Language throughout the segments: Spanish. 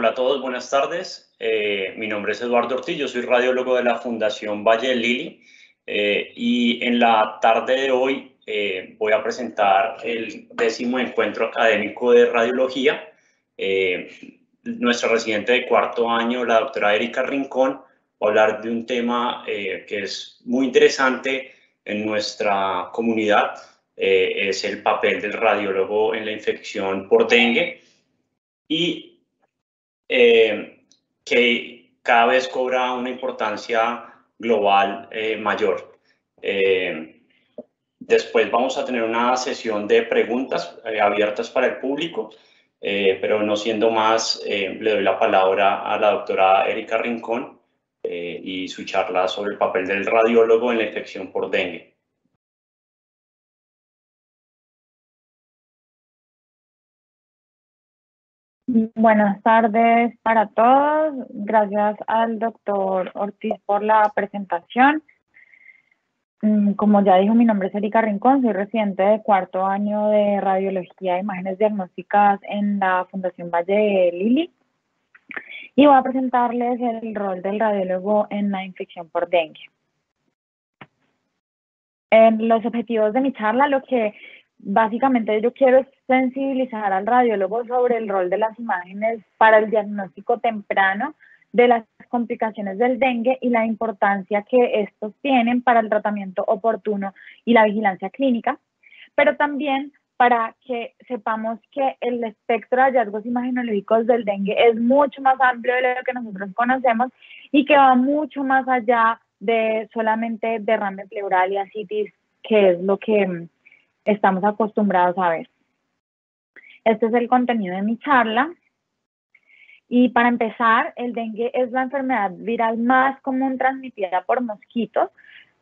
Hola a todos, buenas tardes. Mi nombre es Eduardo Ortiz, yo soy radiólogo de la Fundación Valle del Lili y en la tarde de hoy voy a presentar el 10º encuentro académico de radiología. Nuestra residente de cuarto año, la doctora Erika Rincón, va a hablar de un tema que es muy interesante en nuestra comunidad, es el papel del radiólogo en la infección por dengue y que cada vez cobra una importancia global mayor. Después vamos a tener una sesión de preguntas abiertas para el público, pero no siendo más, le doy la palabra a la doctora Erika Rincón y su charla sobre el papel del radiólogo en la infección por dengue. Buenas tardes para todos. Gracias al doctor Ortiz por la presentación. Como ya dijo, mi nombre es Erika Rincón, soy residente de cuarto año de Radiología e Imágenes Diagnósticas en la Fundación Valle del Lili y voy a presentarles el rol del radiólogo en la infección por dengue. En los objetivos de mi charla, lo que básicamente yo quiero es sensibilizar al radiólogo sobre el rol de las imágenes para el diagnóstico temprano de las complicaciones del dengue y la importancia que estos tienen para el tratamiento oportuno y la vigilancia clínica, pero también para que sepamos que el espectro de hallazgos imagenológicos del dengue es mucho más amplio de lo que nosotros conocemos y que va mucho más allá de solamente derrame pleural y ascitis, que es lo que estamos acostumbrados a ver. Este es el contenido de mi charla. Y para empezar, el dengue es la enfermedad viral más común transmitida por mosquitos,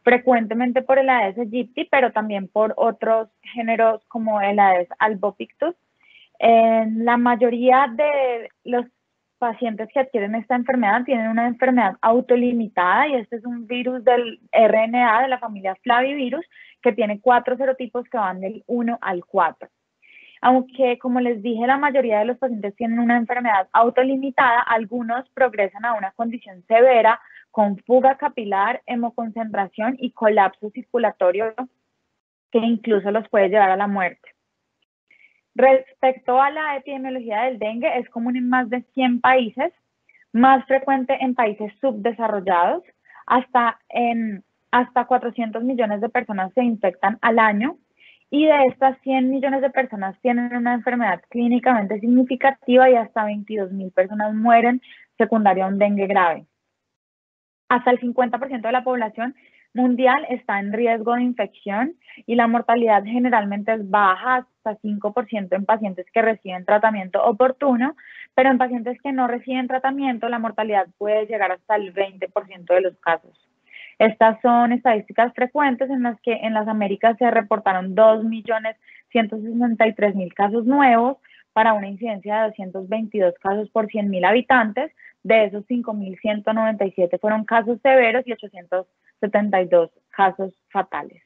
frecuentemente por el Aedes aegypti, pero también por otros géneros como el Aedes albopictus. La mayoría de los pacientes que adquieren esta enfermedad tienen una enfermedad autolimitada y este es un virus del RNA de la familia Flavivirus que tiene 4 serotipos que van del 1 al 4. Aunque, como les dije, la mayoría de los pacientes tienen una enfermedad autolimitada, algunos progresan a una condición severa con fuga capilar, hemoconcentración y colapso circulatorio que incluso los puede llevar a la muerte. Respecto a la epidemiología del dengue, es común en más de 100 países, más frecuente en países subdesarrollados, hasta 400 millones de personas se infectan al año, y de estas 100 millones de personas tienen una enfermedad clínicamente significativa y hasta 22.000 personas mueren secundaria a un dengue grave. Hasta el 50% de la población mundial está en riesgo de infección y la mortalidad generalmente es baja, hasta 5% en pacientes que reciben tratamiento oportuno, pero en pacientes que no reciben tratamiento la mortalidad puede llegar hasta el 20% de los casos. Estas son estadísticas frecuentes en las que en las Américas se reportaron 2.163.000 casos nuevos para una incidencia de 222 casos por 100.000 habitantes. De esos, 5.197 fueron casos severos y 872 casos fatales.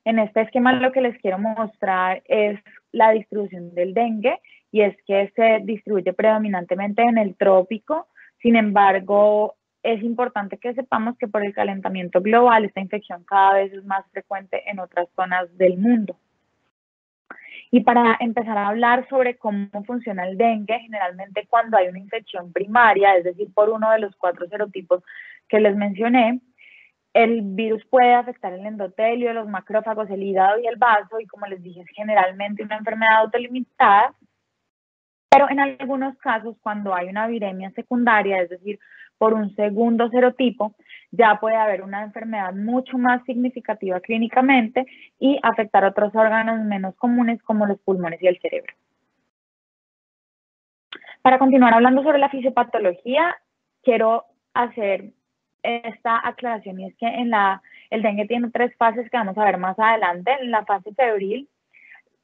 En este esquema lo que les quiero mostrar es la distribución del dengue y es que se distribuye predominantemente en el trópico. Sin embargo, es importante que sepamos que por el calentamiento global esta infección cada vez es más frecuente en otras zonas del mundo. Y para empezar a hablar sobre cómo funciona el dengue, generalmente cuando hay una infección primaria, es decir, por uno de los 4 serotipos que les mencioné, el virus puede afectar el endotelio, los macrófagos, el hígado y el vaso, y como les dije, es generalmente una enfermedad autolimitada. Pero en algunos casos, cuando hay una viremia secundaria, es decir, por un segundo serotipo, ya puede haber una enfermedad mucho más significativa clínicamente y afectar otros órganos menos comunes como los pulmones y el cerebro. Para continuar hablando sobre la fisiopatología, quiero hacer esta aclaración y es que el dengue tiene 3 fases que vamos a ver más adelante. En la fase febril,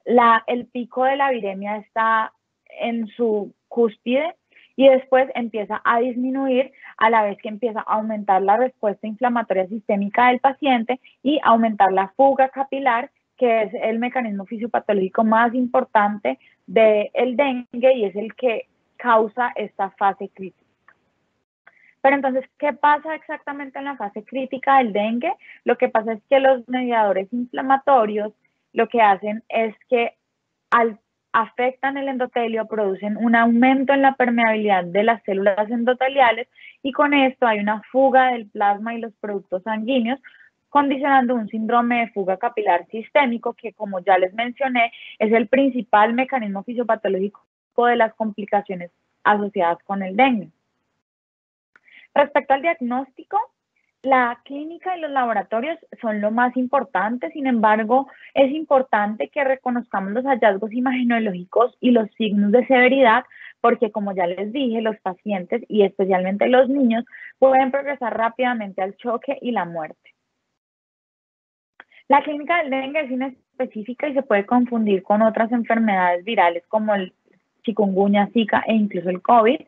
el pico de la viremia está en su cúspide y después empieza a disminuir a la vez que empieza a aumentar la respuesta inflamatoria sistémica del paciente y aumentar la fuga capilar, que es el mecanismo fisiopatológico más importante del dengue y es el que causa esta fase crítica. Pero entonces, ¿qué pasa exactamente en la fase crítica del dengue? Lo que pasa es que los mediadores inflamatorios lo que hacen es que afectan el endotelio, producen un aumento en la permeabilidad de las células endoteliales y con esto hay una fuga del plasma y los productos sanguíneos, condicionando un síndrome de fuga capilar sistémico que, como ya les mencioné, es el principal mecanismo fisiopatológico de las complicaciones asociadas con el dengue. Respecto al diagnóstico, la clínica y los laboratorios son lo más importante, sin embargo, es importante que reconozcamos los hallazgos imagenológicos y los signos de severidad, porque como ya les dije, los pacientes y especialmente los niños pueden progresar rápidamente al choque y la muerte. La clínica del dengue es inespecífica y se puede confundir con otras enfermedades virales como el chikungunya, Zika e incluso el COVID,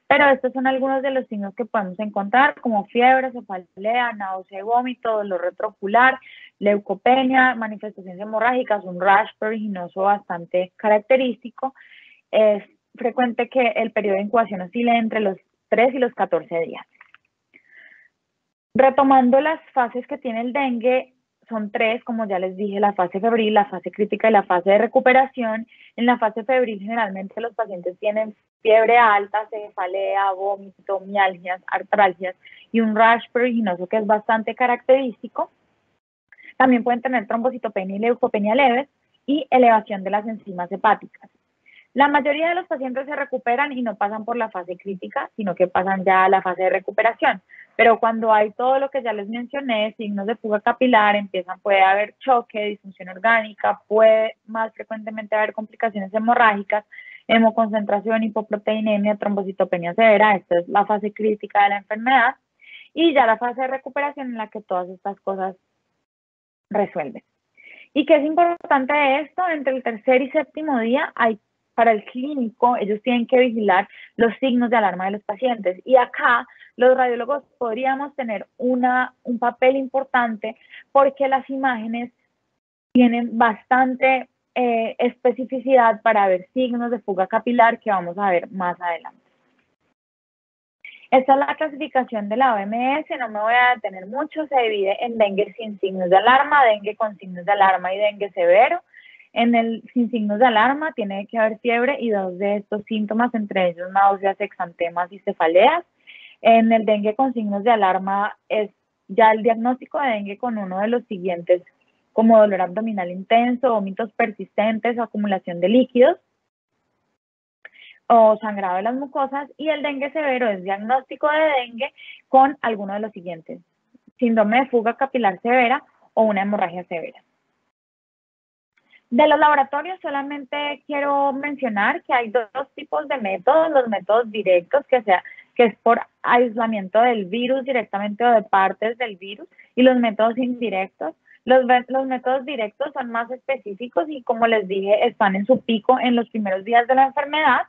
pero estos son algunos de los signos que podemos encontrar como fiebre, cefalea, náusea y vómito, dolor retroocular, leucopenia, manifestaciones hemorrágicas, un rash pruriginoso bastante característico. Es frecuente que el periodo de incubación oscile entre los 3 y los 14 días. Retomando las fases que tiene el dengue, son 3, como ya les dije, la fase febril, la fase crítica y la fase de recuperación. En la fase febril generalmente los pacientes tienen fiebre alta, cefalea, vómito, mialgias, artralgias y un rash pruriginoso que es bastante característico. También pueden tener trombocitopenia y leucopenia leves y elevación de las enzimas hepáticas. La mayoría de los pacientes se recuperan y no pasan por la fase crítica, sino que pasan ya a la fase de recuperación. Pero cuando hay todo lo que ya les mencioné, signos de fuga capilar, puede haber choque, disfunción orgánica, puede más frecuentemente haber complicaciones hemorrágicas, hemoconcentración, hipoproteinemia, trombocitopenia severa. Esta es la fase crítica de la enfermedad. Y ya la fase de recuperación en la que todas estas cosas resuelven. ¿Y qué es importante de esto? Entre el tercer y séptimo día para el clínico, ellos tienen que vigilar los signos de alarma de los pacientes. Y acá los radiólogos podríamos tener un papel importante porque las imágenes tienen bastante especificidad para ver signos de fuga capilar que vamos a ver más adelante. Esta es la clasificación de la OMS, no me voy a detener mucho, se divide en dengue sin signos de alarma, dengue con signos de alarma y dengue severo. En el sin signos de alarma tiene que haber fiebre y 2 de estos síntomas, entre ellos náuseas, exantemas y cefaleas. En el dengue con signos de alarma es ya el diagnóstico de dengue con uno de los siguientes, como dolor abdominal intenso, vómitos persistentes, acumulación de líquidos o sangrado de las mucosas. Y el dengue severo es diagnóstico de dengue con alguno de los siguientes, síndrome de fuga capilar severa o una hemorragia severa. De los laboratorios solamente quiero mencionar que hay 2 tipos de métodos, los métodos directos, que es por aislamiento del virus directamente o de partes del virus, y los métodos indirectos. Los métodos directos son más específicos y, como les dije, están en su pico en los primeros días de la enfermedad,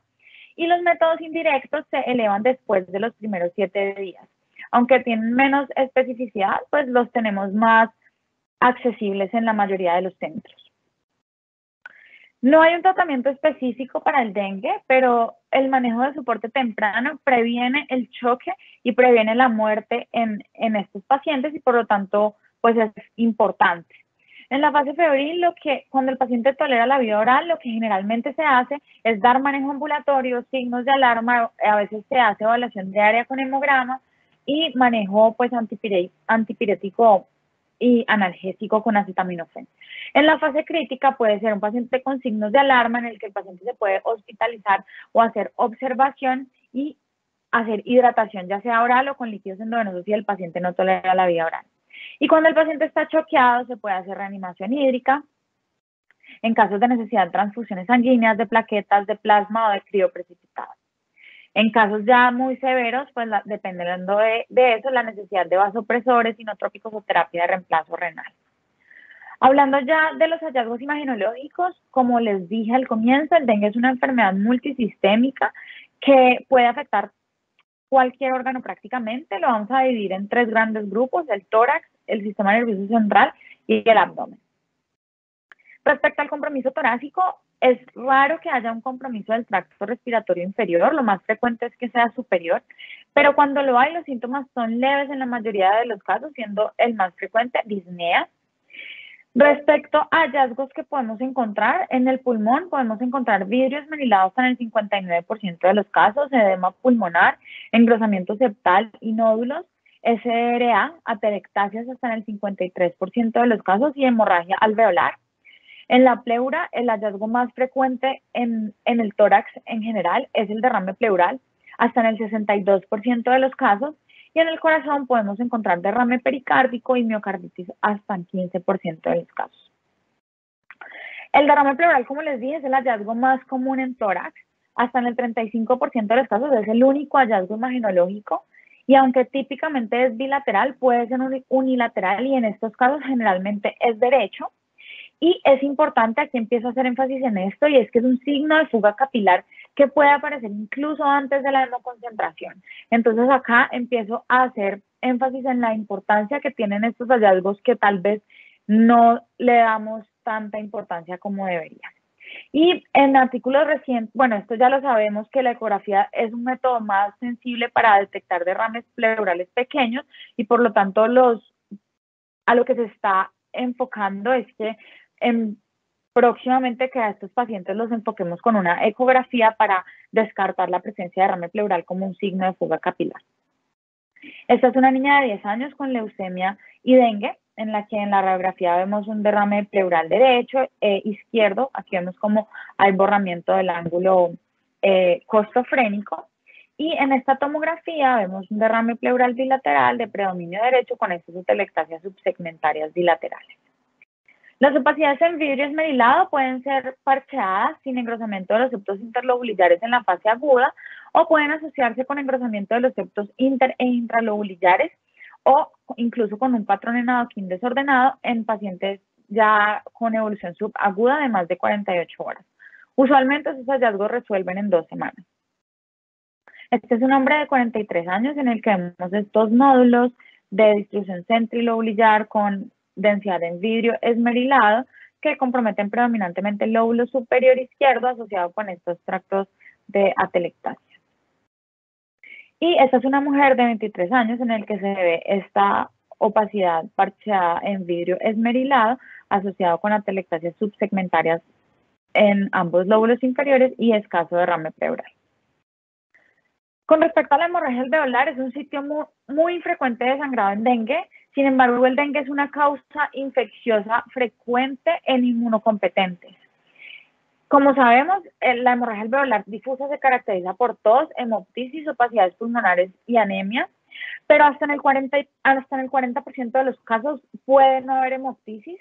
y los métodos indirectos se elevan después de los primeros 7 días. Aunque tienen menos especificidad, pues los tenemos más accesibles en la mayoría de los centros. No hay un tratamiento específico para el dengue, pero el manejo de soporte temprano previene el choque y previene la muerte en estos pacientes y por lo tanto pues es importante. En la fase febril, cuando el paciente tolera la vía oral, lo que generalmente se hace es dar manejo ambulatorio, signos de alarma, a veces se hace evaluación diaria con hemograma y manejo pues antipirético y analgésico con acetaminofén. En la fase crítica puede ser un paciente con signos de alarma en el que el paciente se puede hospitalizar o hacer observación y hacer hidratación, ya sea oral o con líquidos endovenosos si el paciente no tolera la vía oral. Y cuando el paciente está choqueado se puede hacer reanimación hídrica. En casos de necesidad de transfusiones sanguíneas, de plaquetas, de plasma o de crioprecipitado. En casos ya muy severos, pues dependiendo de eso, la necesidad de vasopresores, inotrópicos o terapia de reemplazo renal. Hablando ya de los hallazgos imagenológicos, como les dije al comienzo, el dengue es una enfermedad multisistémica que puede afectar cualquier órgano prácticamente. Lo vamos a dividir en 3 grandes grupos: el tórax, el sistema nervioso central y el abdomen. Respecto al compromiso torácico, Es raro que haya un compromiso del tracto respiratorio inferior, lo más frecuente es que sea superior, pero cuando lo hay, los síntomas son leves en la mayoría de los casos, siendo el más frecuente disnea. Respecto a hallazgos que podemos encontrar en el pulmón, podemos encontrar vidrio esmerilado hasta en el 59% de los casos, edema pulmonar, engrosamiento septal y nódulos, SRA, atelectasias hasta en el 53% de los casos y hemorragia alveolar. En la pleura, el hallazgo más frecuente en el tórax en general es el derrame pleural, hasta en el 62% de los casos, y en el corazón podemos encontrar derrame pericárdico y miocarditis hasta en 15% de los casos. El derrame pleural, como les dije, es el hallazgo más común en tórax, hasta en el 35% de los casos es el único hallazgo imaginológico, y aunque típicamente es bilateral, puede ser unilateral y en estos casos generalmente es derecho. Y es importante, aquí empiezo a hacer énfasis en esto, y es que es un signo de fuga capilar que puede aparecer incluso antes de la hemoconcentración. Entonces acá empiezo a hacer énfasis en la importancia que tienen estos hallazgos que tal vez no le damos tanta importancia como debería. Y en artículos recientes, bueno, esto ya lo sabemos que la ecografía es un método más sensible para detectar derrames pleurales pequeños y por lo tanto a lo que se está enfocando es que próximamente que a estos pacientes los enfoquemos con una ecografía para descartar la presencia de derrame pleural como un signo de fuga capilar. Esta es una niña de 10 años con leucemia y dengue, en la que en la radiografía vemos un derrame pleural derecho e izquierdo. Aquí vemos como hay borramiento del ángulo costofrénico. Y en esta tomografía vemos un derrame pleural bilateral de predominio derecho con estas atelectasias subsegmentarias bilaterales. Las opacidades en vidrio esmerilado pueden ser parcheadas sin engrosamiento de los septos interlobulares en la fase aguda o pueden asociarse con engrosamiento de los septos inter e intralobulares o incluso con un patrón en adoquín desordenado en pacientes ya con evolución subaguda de más de 48 horas. Usualmente esos hallazgos resuelven en 2 semanas. Este es un hombre de 43 años en el que vemos estos nódulos de distribución centrilobular con densidad en vidrio esmerilado que comprometen predominantemente el lóbulo superior izquierdo asociado con estos tractos de atelectasia. Y esta es una mujer de 23 años en el que se ve esta opacidad parcheada en vidrio esmerilado asociado con atelectasias subsegmentarias en ambos lóbulos inferiores y escaso derrame pleural. Con respecto a la hemorragia alveolar, es un sitio muy infrecuente de sangrado en dengue. Sin embargo, el dengue es una causa infecciosa frecuente en inmunocompetentes. Como sabemos, la hemorragia alveolar difusa se caracteriza por tos, hemoptisis, opacidades pulmonares y anemia, pero hasta en el 40% de los casos puede no haber hemoptisis,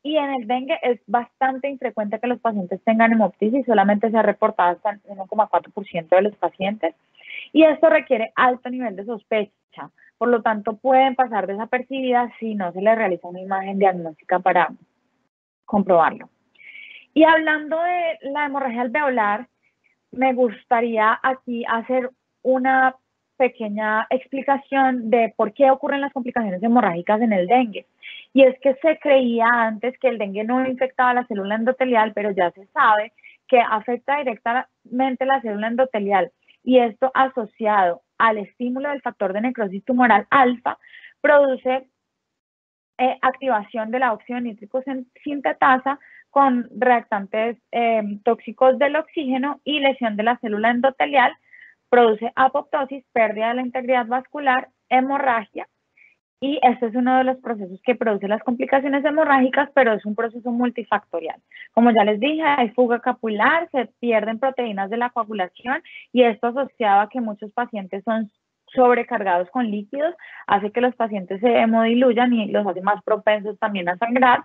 y en el dengue es bastante infrecuente que los pacientes tengan hemoptisis, solamente se ha reportado hasta el 1,4% de los pacientes, y esto requiere alto nivel de sospecha, por lo tanto pueden pasar desapercibidas si no se les realiza una imagen diagnóstica para comprobarlo. Y hablando de la hemorragia alveolar, me gustaría aquí hacer una pequeña explicación de por qué ocurren las complicaciones hemorrágicas en el dengue. Y es que se creía antes que el dengue no infectaba la célula endotelial, pero ya se sabe que afecta directamente la célula endotelial, y esto asociado al estímulo del factor de necrosis tumoral alfa produce activación de la óxido nítrico sintetasa con reactantes tóxicos del oxígeno y lesión de la célula endotelial, produce apoptosis, pérdida de la integridad vascular, hemorragia, y este es uno de los procesos que produce las complicaciones hemorrágicas, pero es un proceso multifactorial. Como ya les dije, hay fuga capilar, se pierden proteínas de la coagulación, y esto asociado a que muchos pacientes son sobrecargados con líquidos, hace que los pacientes se hemodiluyan y los hace más propensos también a sangrar.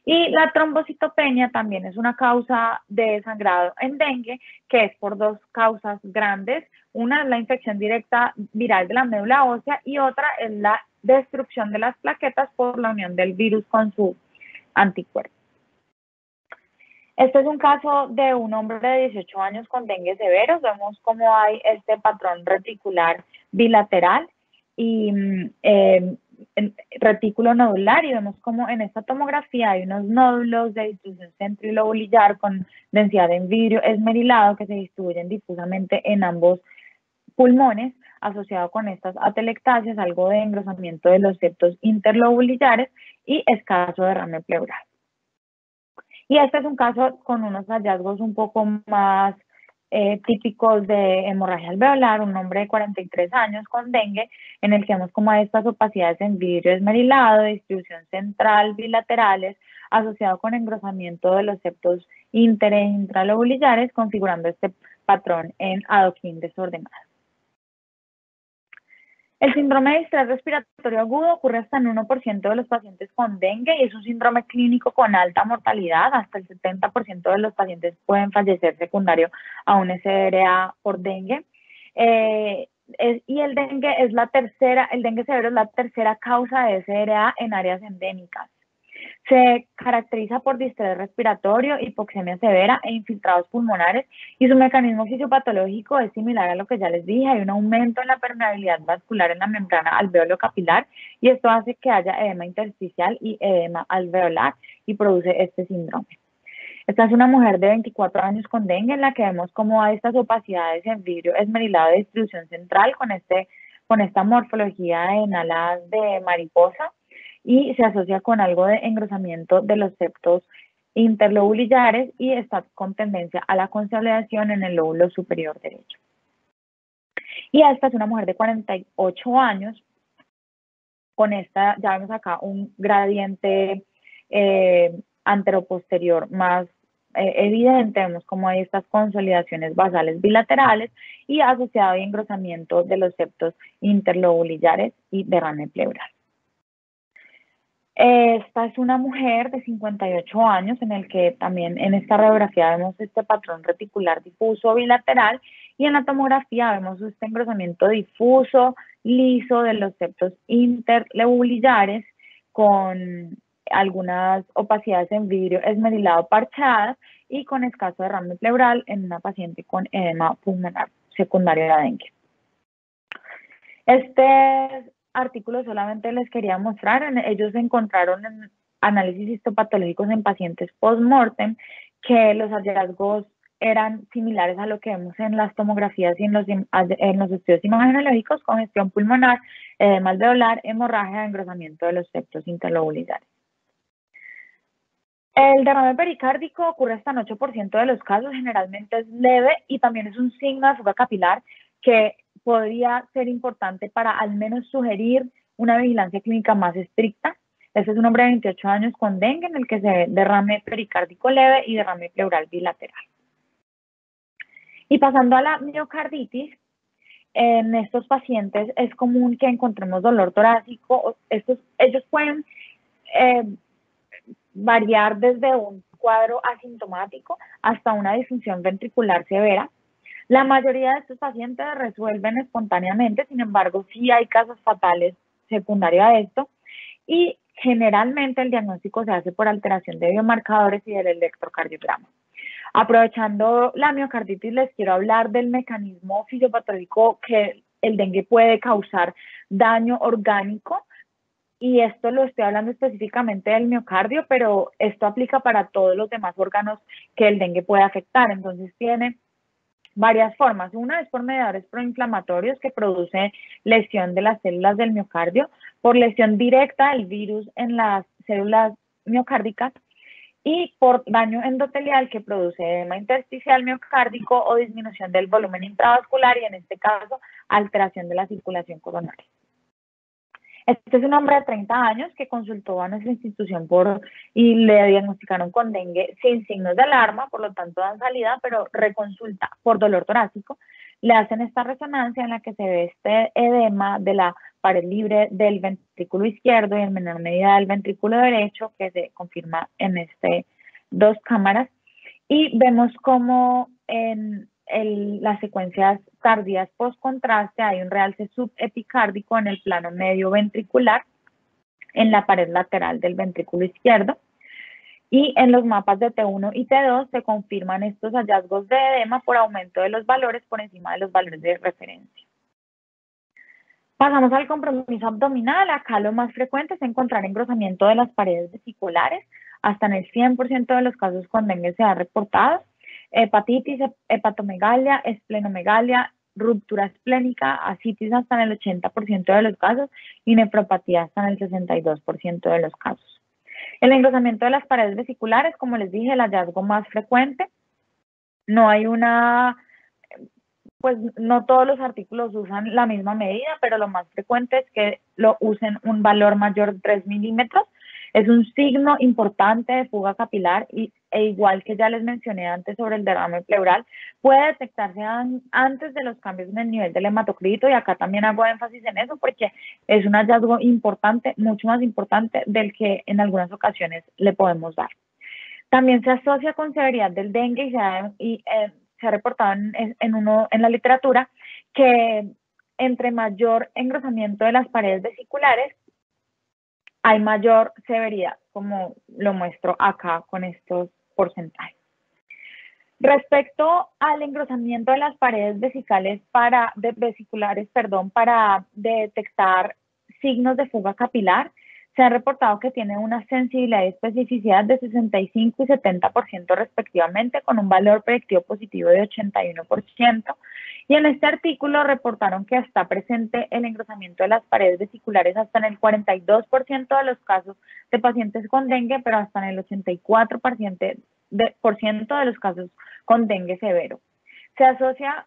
Y la trombocitopenia también es una causa de sangrado en dengue, que es por 2 causas grandes. Una es la infección directa viral de la médula ósea y otra es la destrucción de las plaquetas por la unión del virus con su anticuerpo. Este es un caso de un hombre de 18 años con dengue severos. Vemos cómo hay este patrón reticular bilateral y retículo nodular, y vemos como en esta tomografía hay unos nódulos de distribución centrilobulillar con densidad en vidrio esmerilado que se distribuyen difusamente en ambos pulmones, asociado con estas atelectasias, algo de engrosamiento de los septos interlobulillares y escaso derrame pleural. Y este es un caso con unos hallazgos un poco más típicos de hemorragia alveolar, un hombre de 43 años con dengue, en el que vemos como estas opacidades en vidrio esmerilado, distribución central, bilaterales, asociado con engrosamiento de los septos inter e intralobulillares, configurando este patrón en adoquín desordenado. El síndrome de distrés respiratorio agudo ocurre hasta en 1% de los pacientes con dengue y es un síndrome clínico con alta mortalidad. Hasta el 70% de los pacientes pueden fallecer secundario a un SRA por dengue. Y el dengue severo es la tercera causa de SRA en áreas endémicas. Se caracteriza por distrés respiratorio, hipoxemia severa e infiltrados pulmonares, y su mecanismo fisiopatológico es similar a lo que ya les dije. Hay un aumento en la permeabilidad vascular en la membrana alveolo capilar, y esto hace que haya edema intersticial y edema alveolar y produce este síndrome. Esta es una mujer de 24 años con dengue, en la que vemos cómo hay estas opacidades en vidrio esmerilado de distribución central con esta morfología en alas de mariposa, y se asocia con algo de engrosamiento de los septos interlobulillares y está con tendencia a la consolidación en el lóbulo superior derecho. Y esta es una mujer de 48 años, con esta, ya vemos acá un gradiente anteroposterior más evidente, vemos como hay estas consolidaciones basales bilaterales y asociado a engrosamiento de los septos interlobulillares y derrame pleural. Esta es una mujer de 58 años en el que también en esta radiografía vemos este patrón reticular difuso bilateral, y en la tomografía vemos este engrosamiento difuso liso de los septos interlobulillares con algunas opacidades en vidrio esmerilado parchadas y con escaso derrame pleural en una paciente con edema pulmonar secundario de la dengue. Este artículo solamente les quería mostrar, ellos encontraron en análisis histopatológicos en pacientes post-mortem que los hallazgos eran similares a lo que vemos en las tomografías y en los estudios imagenológicos: congestión pulmonar, edema alveolar, hemorragia, engrosamiento de los septos interlobulillares. El derrame pericárdico ocurre hasta en 8% de los casos, generalmente es leve y también es un signo de fuga capilar que podría ser importante para al menos sugerir una vigilancia clínica más estricta. Este es un hombre de 28 años con dengue en el que se ve derrame pericárdico leve y derrame pleural bilateral. Y pasando a la miocarditis, en estos pacientes es común que encontremos dolor torácico. Ellos pueden variar desde un cuadro asintomático hasta una disfunción ventricular severa. La mayoría de estos pacientes resuelven espontáneamente, sin embargo, sí hay casos fatales secundarios a esto, y generalmente el diagnóstico se hace por alteración de biomarcadores y del electrocardiograma. Aprovechando la miocarditis, les quiero hablar del mecanismo fisiopatológico que el dengue puede causar daño orgánico, y esto lo estoy hablando específicamente del miocardio, pero esto aplica para todos los demás órganos que el dengue puede afectar. Entonces tiene varias formas. Una es por mediadores proinflamatorios que produce lesión de las células del miocardio, por lesión directa del virus en las células miocárdicas, y por daño endotelial que produce edema intersticial miocárdico o disminución del volumen intravascular, y en este caso alteración de la circulación coronaria. Este es un hombre de 30 años que consultó a nuestra institución y le diagnosticaron con dengue sin signos de alarma, por lo tanto dan salida, pero reconsulta por dolor torácico. Le hacen esta resonancia en la que se ve este edema de la pared libre del ventrículo izquierdo y en menor medida del ventrículo derecho, que se confirma en dos cámaras, y vemos como en las secuencias tardías post-contraste hay un realce subepicárdico en el plano medio ventricular, en la pared lateral del ventrículo izquierdo, y en los mapas de T1 y T2 se confirman estos hallazgos de edema por aumento de los valores por encima de los valores de referencia. Pasamos al compromiso abdominal. Acá lo más frecuente es encontrar engrosamiento de las paredes vesiculares. Hasta en el 100% de los casos con dengue se ha reportado. Hepatitis, hepatomegalia, esplenomegalia, ruptura esplénica, ascitis hasta en el 80% de los casos y nefropatía hasta en el 62% de los casos. El engrosamiento de las paredes vesiculares, como les dije, el hallazgo más frecuente. No hay pues no todos los artículos usan la misma medida, pero lo más frecuente es que lo usen un valor mayor de 3 milímetros. Es un signo importante de fuga capilar e igual que ya les mencioné antes sobre el derrame pleural, puede detectarse antes de los cambios en el nivel del hematocrito, y acá también hago énfasis en eso porque es un hallazgo importante, mucho más importante del que en algunas ocasiones le podemos dar. También se asocia con severidad del dengue y se ha reportado en la literatura que entre mayor engrosamiento de las paredes vesiculares hay mayor severidad, como lo muestro acá con estos porcentajes. Respecto al engrosamiento de las paredes vesiculares para detectar signos de fuga capilar, se ha reportado que tiene una sensibilidad y especificidad de 65 y 70% respectivamente, con un valor predictivo positivo de 81%. Y en este artículo reportaron que está presente el engrosamiento de las paredes vesiculares hasta en el 42% de los casos de pacientes con dengue, pero hasta en el 84% de los casos con dengue severo. Se asocia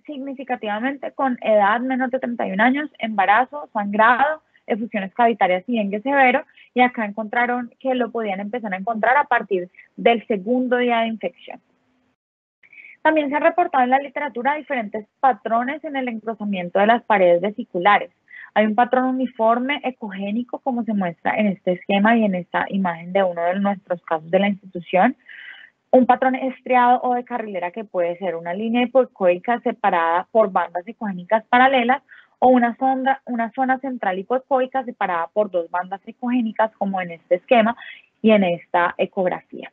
significativamente con edad menor de 31 años, embarazo, sangrado, efusiones cavitarias y dengue severo, y acá encontraron que lo podían empezar a encontrar a partir del segundo día de infección. También se han reportado en la literatura diferentes patrones en el engrosamiento de las paredes vesiculares. Hay un patrón uniforme ecogénico, como se muestra en este esquema y en esta imagen de uno de nuestros casos de la institución. Un patrón estriado o de carrilera, que puede ser una línea hipoecoica separada por bandas ecogénicas paralelas, o una zona central hipoecoica separada por dos bandas ecogénicas, como en este esquema y en esta ecografía.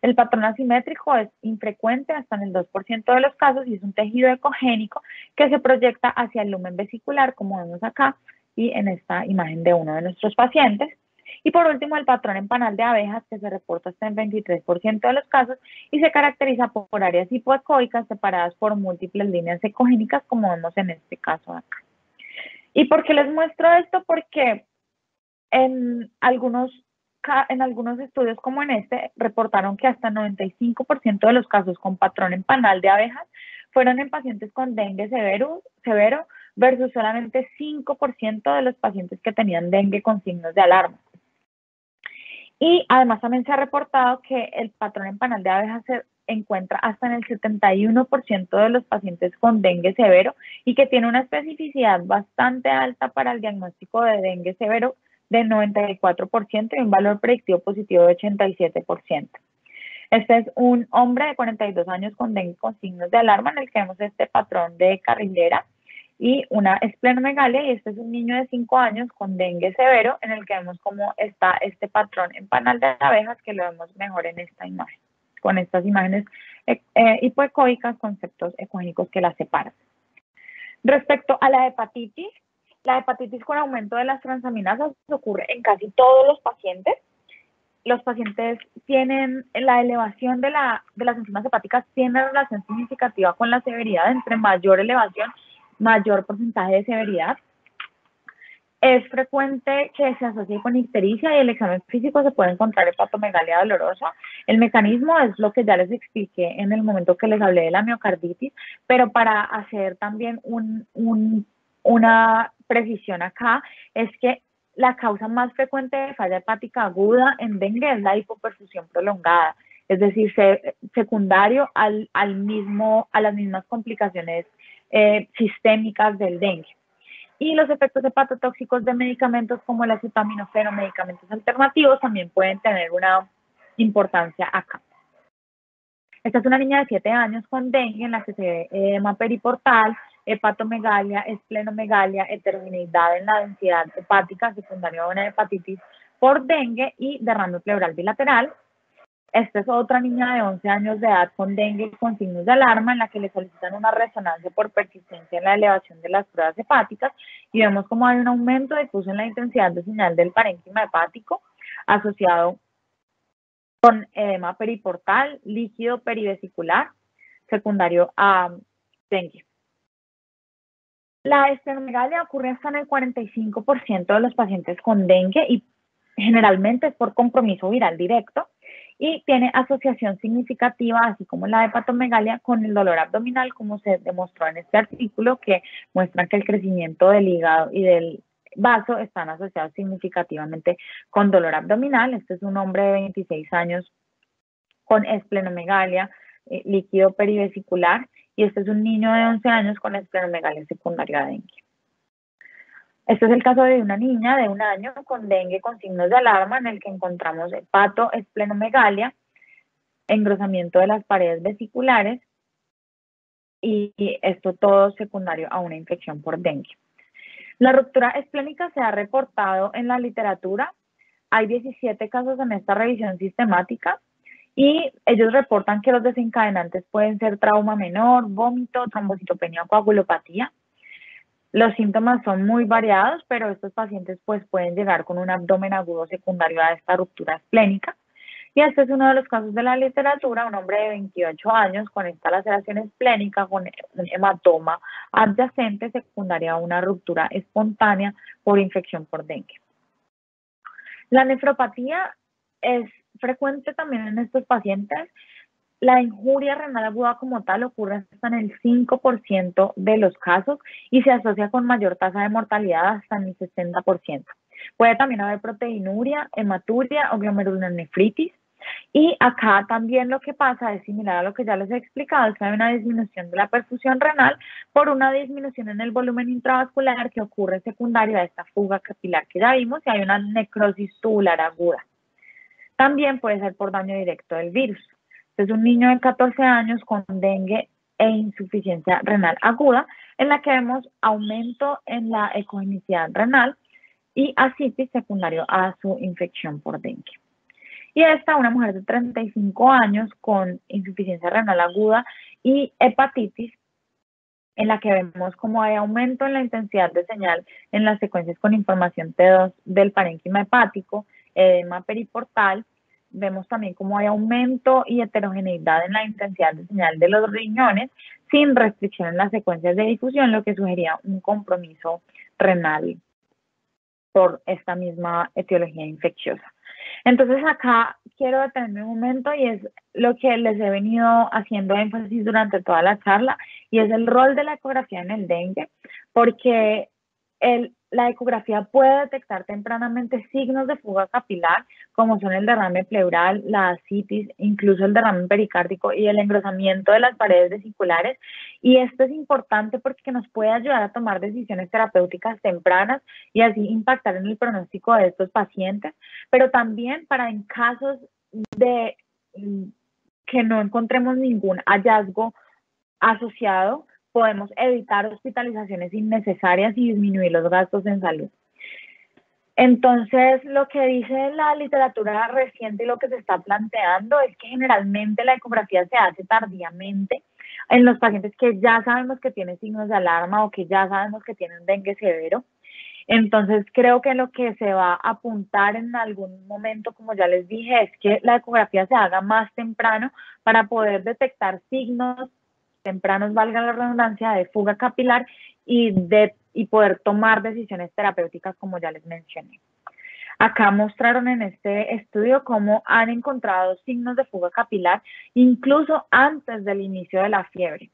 El patrón asimétrico es infrecuente hasta en el 2% de los casos y es un tejido ecogénico que se proyecta hacia el lumen vesicular, como vemos acá y en esta imagen de uno de nuestros pacientes. Y por último, el patrón en panal de abejas, que se reporta hasta en 23% de los casos y se caracteriza por áreas hipoecoicas separadas por múltiples líneas ecogénicas, como vemos en este caso acá. ¿Y por qué les muestro esto? Porque en algunos estudios como en este, reportaron que hasta 95% de los casos con patrón en panal de abejas fueron en pacientes con dengue severo versus solamente 5% de los pacientes que tenían dengue con signos de alarma. Y además también se ha reportado que el patrón en panal de abejas se encuentra hasta en el 71% de los pacientes con dengue severo y que tiene una especificidad bastante alta para el diagnóstico de dengue severo de 94% y un valor predictivo positivo de 87%. Este es un hombre de 42 años con dengue con signos de alarma, en el que vemos este patrón de carrilera y una esplenomegalia, y este es un niño de 5 años con dengue severo, en el que vemos cómo está este patrón en panal de abejas, que lo vemos mejor en esta imagen, con estas imágenes hipoecoicas, conceptos ecogénicos que las separan. Respecto a la hepatitis con aumento de las transaminasas ocurre en casi todos los pacientes. Los pacientes tienen la elevación de las enzimas hepáticas, tiene relación significativa con la severidad. Entre mayor elevación, mayor porcentaje de severidad. Es frecuente que se asocie con ictericia y el examen físico se puede encontrar hepatomegalia dolorosa. El mecanismo es lo que ya les expliqué en el momento que les hablé de la miocarditis, pero para hacer también una precisión acá, es que la causa más frecuente de falla hepática aguda en dengue es la hipoperfusión prolongada, es decir, secundario a las mismas complicaciones sistémicas del dengue. Y los efectos hepatotóxicos de medicamentos como el acetaminofeno, medicamentos alternativos, también pueden tener una importancia acá. Esta es una niña de 7 años con dengue, en la que se ve edema periportal, hepatomegalia, esplenomegalia, heterogeneidad en la densidad hepática secundaria a una hepatitis por dengue y derrame pleural bilateral. Esta es otra niña de 11 años de edad con dengue con signos de alarma, en la que le solicitan una resonancia por persistencia en la elevación de las pruebas hepáticas, y vemos como hay un aumento de incluso en la intensidad de señal del parénquima hepático asociado con edema periportal, líquido perivesicular, secundario a dengue. La esplenomegalia ocurre hasta en el 45% de los pacientes con dengue y generalmente es por compromiso viral directo y tiene asociación significativa, así como la hepatomegalia, con el dolor abdominal, como se demostró en este artículo, que muestra que el crecimiento del hígado y del vaso están asociados significativamente con dolor abdominal. Este es un hombre de 26 años con esplenomegalia, líquido perivesicular, y este es un niño de 11 años con esplenomegalia secundaria a dengue. Este es el caso de una niña de 1 año con dengue con signos de alarma, en el que encontramos hepatoesplenomegalia, engrosamiento de las paredes vesiculares, y esto todo secundario a una infección por dengue. La ruptura esplénica se ha reportado en la literatura. Hay 17 casos en esta revisión sistemática y ellos reportan que los desencadenantes pueden ser trauma menor, vómito, trombocitopenia o coagulopatía. Los síntomas son muy variados, pero estos pacientes pues pueden llegar con un abdomen agudo secundario a esta ruptura esplénica. Y este es uno de los casos de la literatura, un hombre de 28 años con esta laceración esplénica, con un hematoma adyacente secundaria a una ruptura espontánea por infección por dengue. La nefropatía es frecuente también en estos pacientes. La injuria renal aguda como tal ocurre hasta en el 5% de los casos y se asocia con mayor tasa de mortalidad hasta en el 60%. Puede también haber proteinuria, hematuria o glomerulonefritis. Y acá también lo que pasa es similar a lo que ya les he explicado, es que hay una disminución de la perfusión renal por una disminución en el volumen intravascular que ocurre secundario a esta fuga capilar que ya vimos, y hay una necrosis tubular aguda. También puede ser por daño directo del virus. Es un niño de 14 años con dengue e insuficiencia renal aguda, en la que vemos aumento en la ecogenicidad renal y ascitis secundario a su infección por dengue. Y esta, una mujer de 35 años con insuficiencia renal aguda y hepatitis, en la que vemos como hay aumento en la intensidad de señal en las secuencias con información T2 del parénquima hepático, edema periportal. Vemos también como hay aumento y heterogeneidad en la intensidad de señal de los riñones, sin restricción en las secuencias de difusión, lo que sugería un compromiso renal por esta misma etiología infecciosa. Entonces acá quiero detenerme un momento, y es lo que les he venido haciendo énfasis durante toda la charla, y es el rol de la ecografía en el dengue, porque la ecografía puede detectar tempranamente signos de fuga capilar, como son el derrame pleural, la ascitis, incluso el derrame pericárdico y el engrosamiento de las paredes vesiculares. Y esto es importante porque nos puede ayudar a tomar decisiones terapéuticas tempranas y así impactar en el pronóstico de estos pacientes, pero también para en casos de que no encontremos ningún hallazgo asociado, podemos evitar hospitalizaciones innecesarias y disminuir los gastos en salud. Entonces, lo que dice la literatura reciente y lo que se está planteando es que generalmente la ecografía se hace tardíamente en los pacientes que ya sabemos que tienen signos de alarma o que ya sabemos que tienen dengue severo. Entonces, creo que lo que se va a apuntar en algún momento, como ya les dije, es que la ecografía se haga más temprano para poder detectar signos tempranos, valga la redundancia, de fuga capilar y poder tomar decisiones terapéuticas, como ya les mencioné. Acá mostraron en este estudio cómo han encontrado signos de fuga capilar incluso antes del inicio de la fiebre.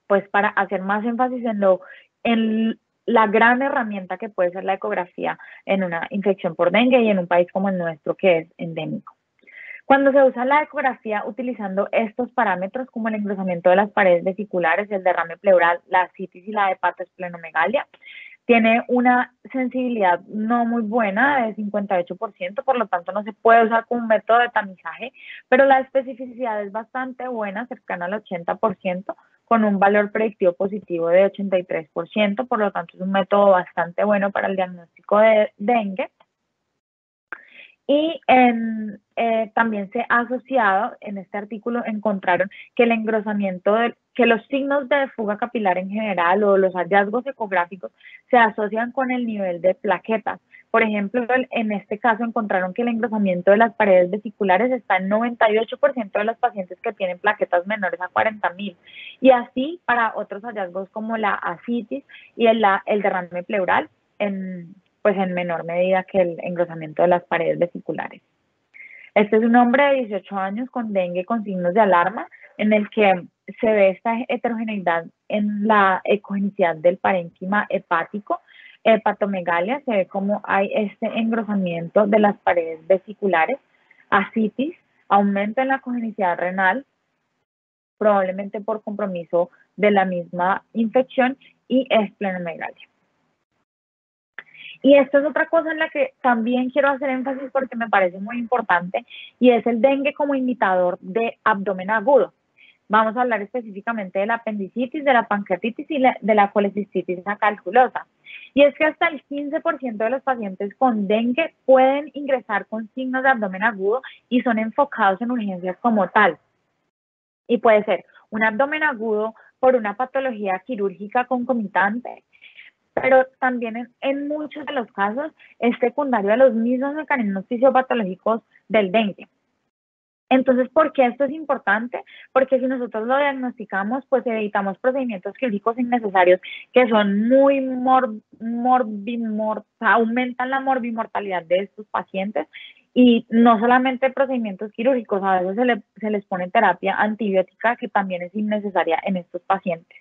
Pues para hacer más énfasis en la gran herramienta que puede ser la ecografía en una infección por dengue y en un país como el nuestro, que es endémico. Cuando se usa la ecografía utilizando estos parámetros como el engrosamiento de las paredes vesiculares, el derrame pleural, la ascitis y la hepatoesplenomegalia, tiene una sensibilidad no muy buena de 58%, por lo tanto no se puede usar como un método de tamizaje, pero la especificidad es bastante buena, cercana al 80%, con un valor predictivo positivo de 83%, por lo tanto es un método bastante bueno para el diagnóstico de dengue. Y también se ha asociado, en este artículo encontraron que el engrosamiento, que los signos de fuga capilar en general o los hallazgos ecográficos se asocian con el nivel de plaquetas. Por ejemplo, en este caso encontraron que el engrosamiento de las paredes vesiculares está en 98% de los pacientes que tienen plaquetas menores a 40.000. Y así para otros hallazgos como la ascitis y el derrame pleural, pues en menor medida que el engrosamiento de las paredes vesiculares. Este es un hombre de 18 años con dengue con signos de alarma, en el que se ve esta heterogeneidad en la ecogenicidad del parénquima hepático, hepatomegalia, se ve como hay este engrosamiento de las paredes vesiculares, ascitis, aumento en la ecogenicidad renal, probablemente por compromiso de la misma infección, y esplenomegalia. Y esto es otra cosa en la que también quiero hacer énfasis porque me parece muy importante, y es el dengue como imitador de abdomen agudo. Vamos a hablar específicamente de la apendicitis, de la pancreatitis y de la colecistitis calculosa. Y es que hasta el 15% de los pacientes con dengue pueden ingresar con signos de abdomen agudo y son enfocados en urgencias como tal. Y puede ser un abdomen agudo por una patología quirúrgica concomitante, pero también en muchos de los casos es secundario a los mismos mecanismos fisiopatológicos del dengue. Entonces, ¿por qué esto es importante? Porque si nosotros lo diagnosticamos, pues evitamos procedimientos quirúrgicos innecesarios que son muy aumentan la morbimortalidad de estos pacientes, y no solamente procedimientos quirúrgicos, a veces se les pone terapia antibiótica que también es innecesaria en estos pacientes.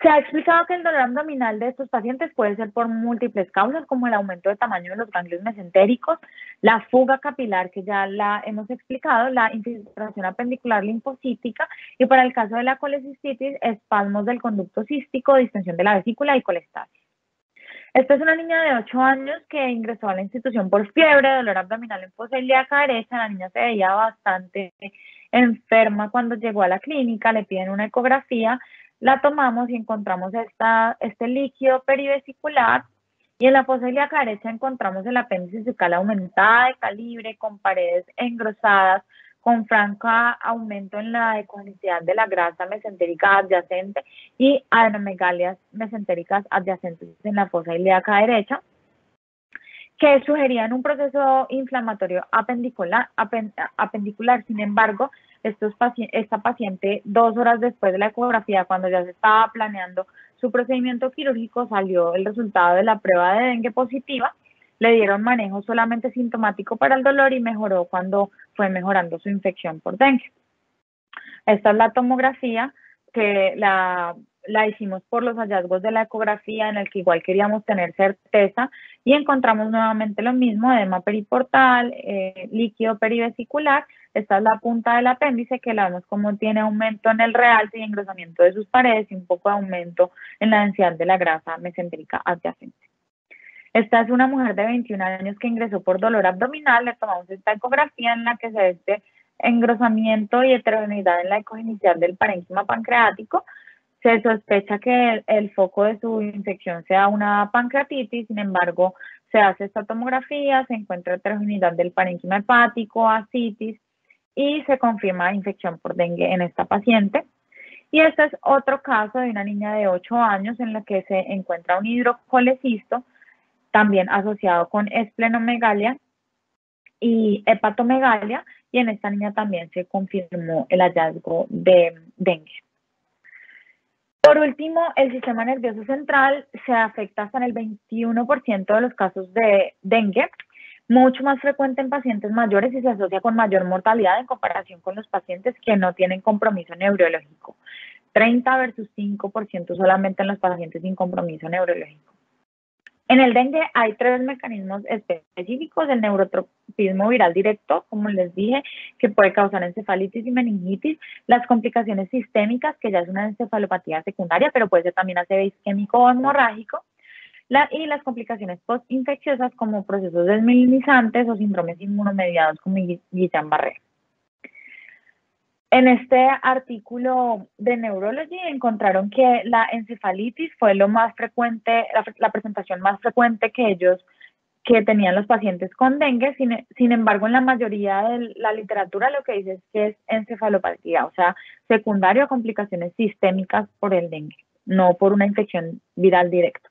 Se ha explicado que el dolor abdominal de estos pacientes puede ser por múltiples causas, como el aumento de tamaño de los ganglios mesentéricos, la fuga capilar, que ya la hemos explicado, la infiltración apendicular linfocítica, y para el caso de la colecistitis, espasmos del conducto cístico, distensión de la vesícula y colestasis. Esta es una niña de 8 años que ingresó a la institución por fiebre, dolor abdominal en fosa ilíaca derecha. La niña se veía bastante enferma cuando llegó a la clínica, le piden una ecografía, la tomamos y encontramos este líquido perivesicular, y en la fosa ilíaca derecha encontramos el apéndice bucal aumentada de calibre, con paredes engrosadas, con franca aumento en la ecogenicidad de la grasa mesentérica adyacente y adenomegalias mesentéricas adyacentes en la fosa ilíaca derecha, que sugerían un proceso inflamatorio apendicular. Sin embargo, esta paciente, 2 horas después de la ecografía, cuando ya se estaba planeando su procedimiento quirúrgico, salió el resultado de la prueba de dengue positiva. Le dieron manejo solamente sintomático para el dolor y mejoró cuando fue mejorando su infección por dengue. Esta es la tomografía, que la hicimos por los hallazgos de la ecografía, en el que igual queríamos tener certeza, y encontramos nuevamente lo mismo: edema periportal, líquido perivesicular. Esta es la punta del apéndice, que la vemos como tiene aumento en el realce y engrosamiento de sus paredes y un poco de aumento en la densidad de la grasa mesentérica adyacente. Esta es una mujer de 21 años que ingresó por dolor abdominal. Le tomamos esta ecografía en la que se ve este engrosamiento y heterogeneidad en la ecogenicidad del parénquima pancreático. Se sospecha que el foco de su infección sea una pancreatitis. Sin embargo, se hace esta tomografía, se encuentra heterogeneidad del parénquima hepático, ascitis, y se confirma infección por dengue en esta paciente. Y este es otro caso de una niña de 8 años en la que se encuentra un hidrocolecisto, también asociado con esplenomegalia y hepatomegalia, y en esta niña también se confirmó el hallazgo de dengue. Por último, el sistema nervioso central se afecta hasta en el 21% de los casos de dengue, mucho más frecuente en pacientes mayores y se asocia con mayor mortalidad en comparación con los pacientes que no tienen compromiso neurológico. 30 versus 5% solamente en los pacientes sin compromiso neurológico. En el dengue hay 3 mecanismos específicos: el neurotropismo viral directo, como les dije, que puede causar encefalitis y meningitis; las complicaciones sistémicas, que ya es una encefalopatía secundaria, pero puede ser también ACV isquémico o hemorrágico; y las complicaciones postinfecciosas, como procesos desmielinizantes o síndromes inmunomediados como Guillain-Barré. En este artículo de Neurology encontraron que la encefalitis fue lo más frecuente, la presentación más frecuente que ellos que tenían los pacientes con dengue. Sin embargo, en la mayoría de la literatura lo que dice es que es encefalopatía, o sea, secundario a complicaciones sistémicas por el dengue, no por una infección viral directa.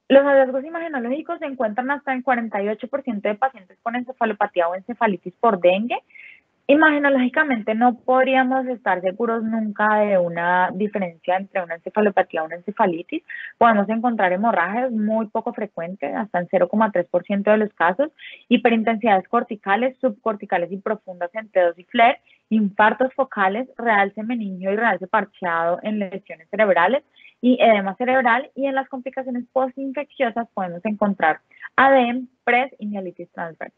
Los hallazgos imagenológicos se encuentran hasta en 48% de pacientes con encefalopatía o encefalitis por dengue. Imagenológicamente no podríamos estar seguros nunca de una diferencia entre una encefalopatía y una encefalitis. Podemos encontrar hemorragias muy poco frecuentes, hasta en 0,3% de los casos, hiperintensidades corticales, subcorticales y profundas en T2 y FLAIR, infartos focales, realce meningio y realce parcheado en lesiones cerebrales y edema cerebral, y en las complicaciones postinfecciosas podemos encontrar ADEM, PRES y mielitis transversa.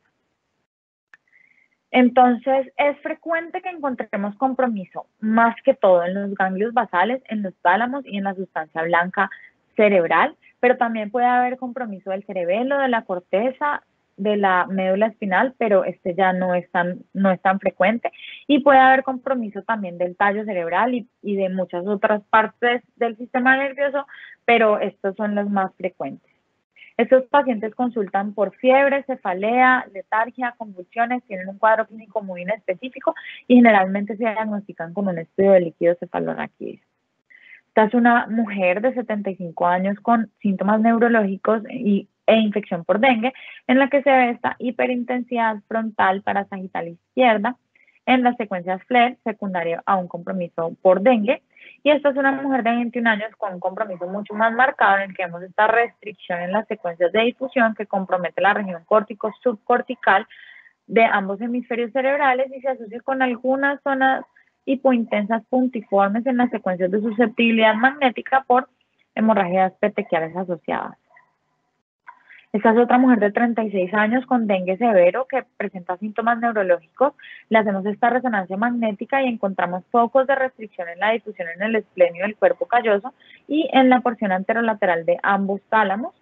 Entonces, es frecuente que encontremos compromiso, más que todo en los ganglios basales, en los tálamos y en la sustancia blanca cerebral, pero también puede haber compromiso del cerebelo, de la corteza, de la médula espinal, pero este ya no es tan frecuente, y puede haber compromiso también del tallo cerebral y de muchas otras partes del sistema nervioso, pero estos son los más frecuentes. Estos pacientes consultan por fiebre, cefalea, letargia, convulsiones, tienen un cuadro clínico muy inespecífico y generalmente se diagnostican con un estudio de líquido cefalorraquídeo. Esta es una mujer de 75 años con síntomas neurológicos e infección por dengue, en la que se ve esta hiperintensidad frontal parasagital izquierda en las secuencias FLAIR, secundaria a un compromiso por dengue. Y esta es una mujer de 21 años con un compromiso mucho más marcado, en el que vemos esta restricción en las secuencias de difusión que compromete la región córtico-subcortical de ambos hemisferios cerebrales y se asocia con algunas zonas hipointensas puntiformes en las secuencias de susceptibilidad magnética por hemorragias petequiales asociadas. Esta es otra mujer de 36 años con dengue severo que presenta síntomas neurológicos. Le hacemos esta resonancia magnética y encontramos focos de restricción en la difusión en el esplenio del cuerpo calloso y en la porción anterolateral de ambos tálamos.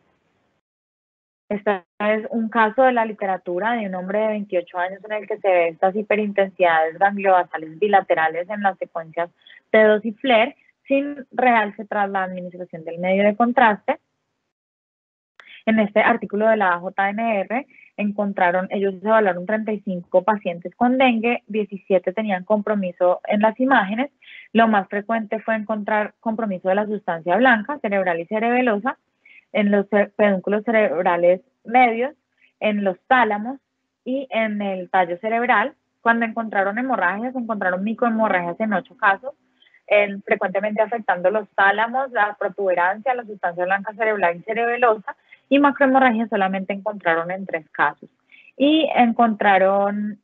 Este es un caso de la literatura de un hombre de 28 años en el que se ve estas hiperintensidades gangliobasales bilaterales en las secuencias T2 y FLAIR sin realce tras la administración del medio de contraste. En este artículo de la JNR ellos evaluaron 35 pacientes con dengue, 17 tenían compromiso en las imágenes. Lo más frecuente fue encontrar compromiso de la sustancia blanca, cerebral y cerebelosa, en los pedúnculos cerebrales medios, en los tálamos y en el tallo cerebral. Cuando encontraron hemorragias, encontraron microhemorragias en 8 casos, frecuentemente afectando los tálamos, la protuberancia, la sustancia blanca cerebral y cerebelosa, y macrohemorragia solamente encontraron en 3 casos. Y encontraron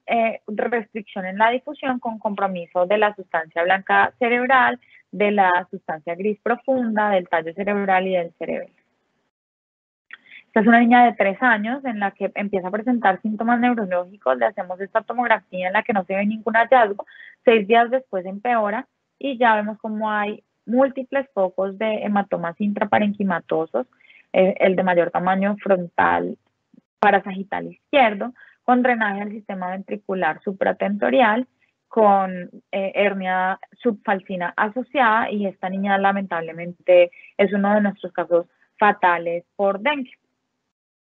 restricción en la difusión con compromiso de la sustancia blanca cerebral, de la sustancia gris profunda, del tallo cerebral y del cerebelo. Esta es una niña de 3 años en la que empieza a presentar síntomas neurológicos. Le hacemos esta tomografía en la que no se ve ningún hallazgo. 6 días después empeora y ya vemos como hay múltiples focos de hematomas intraparenquimatosos, el de mayor tamaño frontal parasagital izquierdo, con drenaje al sistema ventricular supratentorial, con hernia subfalcina asociada, y esta niña lamentablemente es uno de nuestros casos fatales por dengue.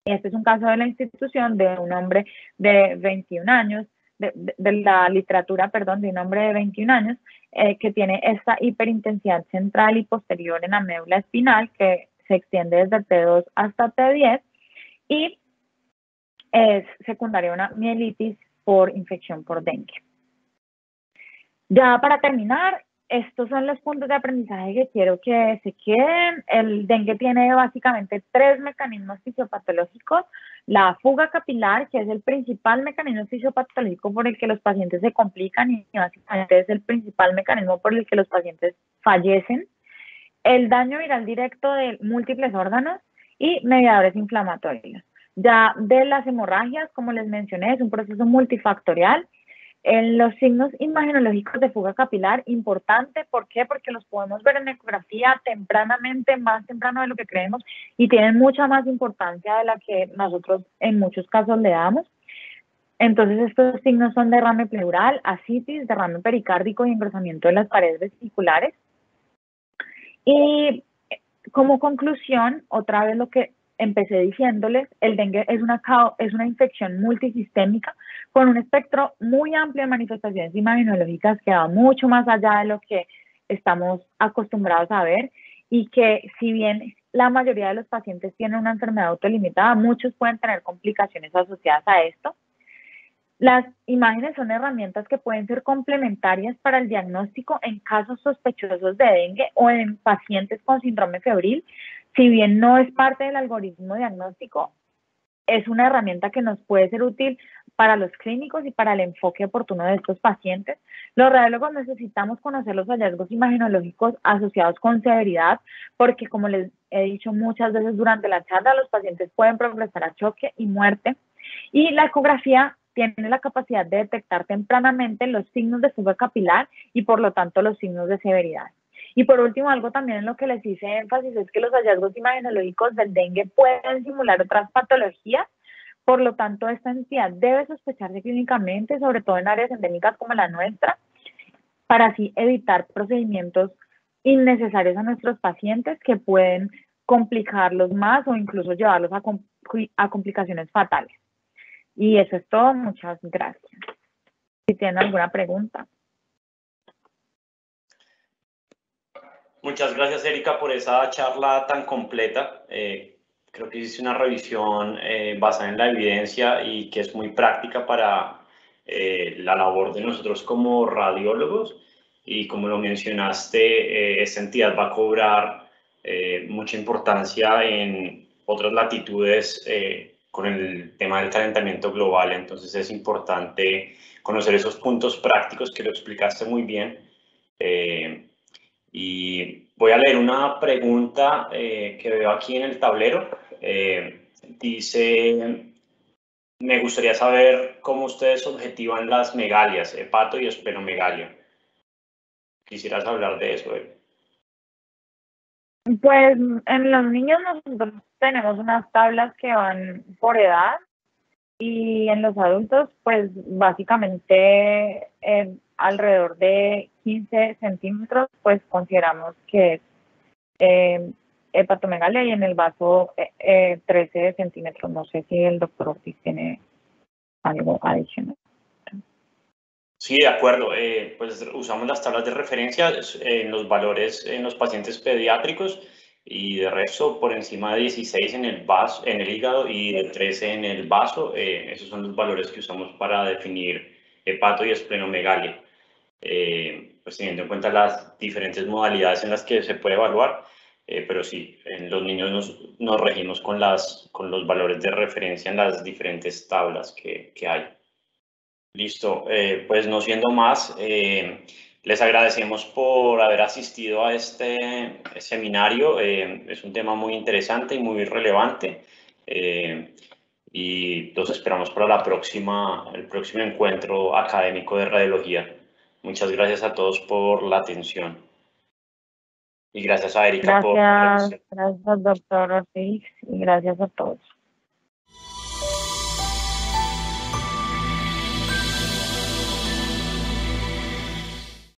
Este es un caso de la institución de un hombre de 21 años, de la literatura, perdón, de un hombre de 21 años que tiene esta hiperintensidad central y posterior en la médula espinal que se extiende desde T2 hasta T10 y es secundaria a una mielitis por infección por dengue. Ya para terminar, estos son los puntos de aprendizaje que quiero que se queden. El dengue tiene básicamente 3 mecanismos fisiopatológicos. La fuga capilar, que es el principal mecanismo fisiopatológico por el que los pacientes se complican y básicamente es el principal mecanismo por el que los pacientes fallecen. El daño viral directo de múltiples órganos y mediadores inflamatorios. Ya de las hemorragias, como les mencioné, es un proceso multifactorial. En los signos imagenológicos de fuga capilar, importante, ¿por qué? Porque los podemos ver en ecografía tempranamente, más temprano de lo que creemos, y tienen mucha más importancia de la que nosotros en muchos casos le damos. Entonces, estos signos son derrame pleural, ascitis, derrame pericárdico y engrosamiento de las paredes vesiculares. Y como conclusión, otra vez lo que empecé diciéndoles, el dengue es una infección multisistémica con un espectro muy amplio de manifestaciones imaginológicas que va mucho más allá de lo que estamos acostumbrados a ver, y que si bien la mayoría de los pacientes tienen una enfermedad autolimitada, muchos pueden tener complicaciones asociadas a esto. Las imágenes son herramientas que pueden ser complementarias para el diagnóstico en casos sospechosos de dengue o en pacientes con síndrome febril. Si bien no es parte del algoritmo diagnóstico, es una herramienta que nos puede ser útil para los clínicos y para el enfoque oportuno de estos pacientes. Los radiólogos necesitamos conocer los hallazgos imaginológicos asociados con severidad, porque como les he dicho muchas veces durante la charla, los pacientes pueden progresar a choque y muerte. Y la ecografía tiene la capacidad de detectar tempranamente los signos de fuga capilar y por lo tanto los signos de severidad. Y por último, algo también en lo que les hice énfasis es que los hallazgos imaginológicos del dengue pueden simular otras patologías, por lo tanto esta entidad debe sospecharse clínicamente, sobre todo en áreas endémicas como la nuestra, para así evitar procedimientos innecesarios a nuestros pacientes que pueden complicarlos más o incluso llevarlos a complicaciones fatales. Y eso es todo, muchas gracias. Si tienen alguna pregunta. Muchas gracias, Erika, por esa charla tan completa. Creo que hiciste una revisión basada en la evidencia y que es muy práctica para la labor de nosotros como radiólogos. Y como lo mencionaste, esta entidad va a cobrar mucha importancia en otras latitudes con el tema del calentamiento global. Entonces es importante conocer esos puntos prácticos que lo explicaste muy bien. Y voy a leer una pregunta que veo aquí en el tablero. Dice, me gustaría saber cómo ustedes objetivan las megalias, hepato y esplenomegalia. ¿Quisieras hablar de eso? Pues en los niños nosotros tenemos unas tablas que van por edad, y en los adultos pues básicamente alrededor de 15 centímetros pues consideramos que es hepatomegalia, y en el vaso 13 centímetros. No sé si el doctor Ortiz tiene algo adicional. Sí, de acuerdo. Pues usamos las tablas de referencia en los valores en los pacientes pediátricos, y de resto por encima de 16 en el vaso, en el hígado, y de 13 en el vaso. Esos son los valores que usamos para definir hepato y esplenomegalia. Pues teniendo en cuenta las diferentes modalidades en las que se puede evaluar, pero sí, en los niños nos regimos con los valores de referencia en las diferentes tablas que hay. Listo, pues no siendo más, les agradecemos por haber asistido a este seminario. Es un tema muy interesante y muy relevante, y los esperamos para el próximo encuentro académico de radiología. Muchas gracias a todos por la atención y gracias a Erika por... Gracias, doctor Ortiz, y gracias a todos.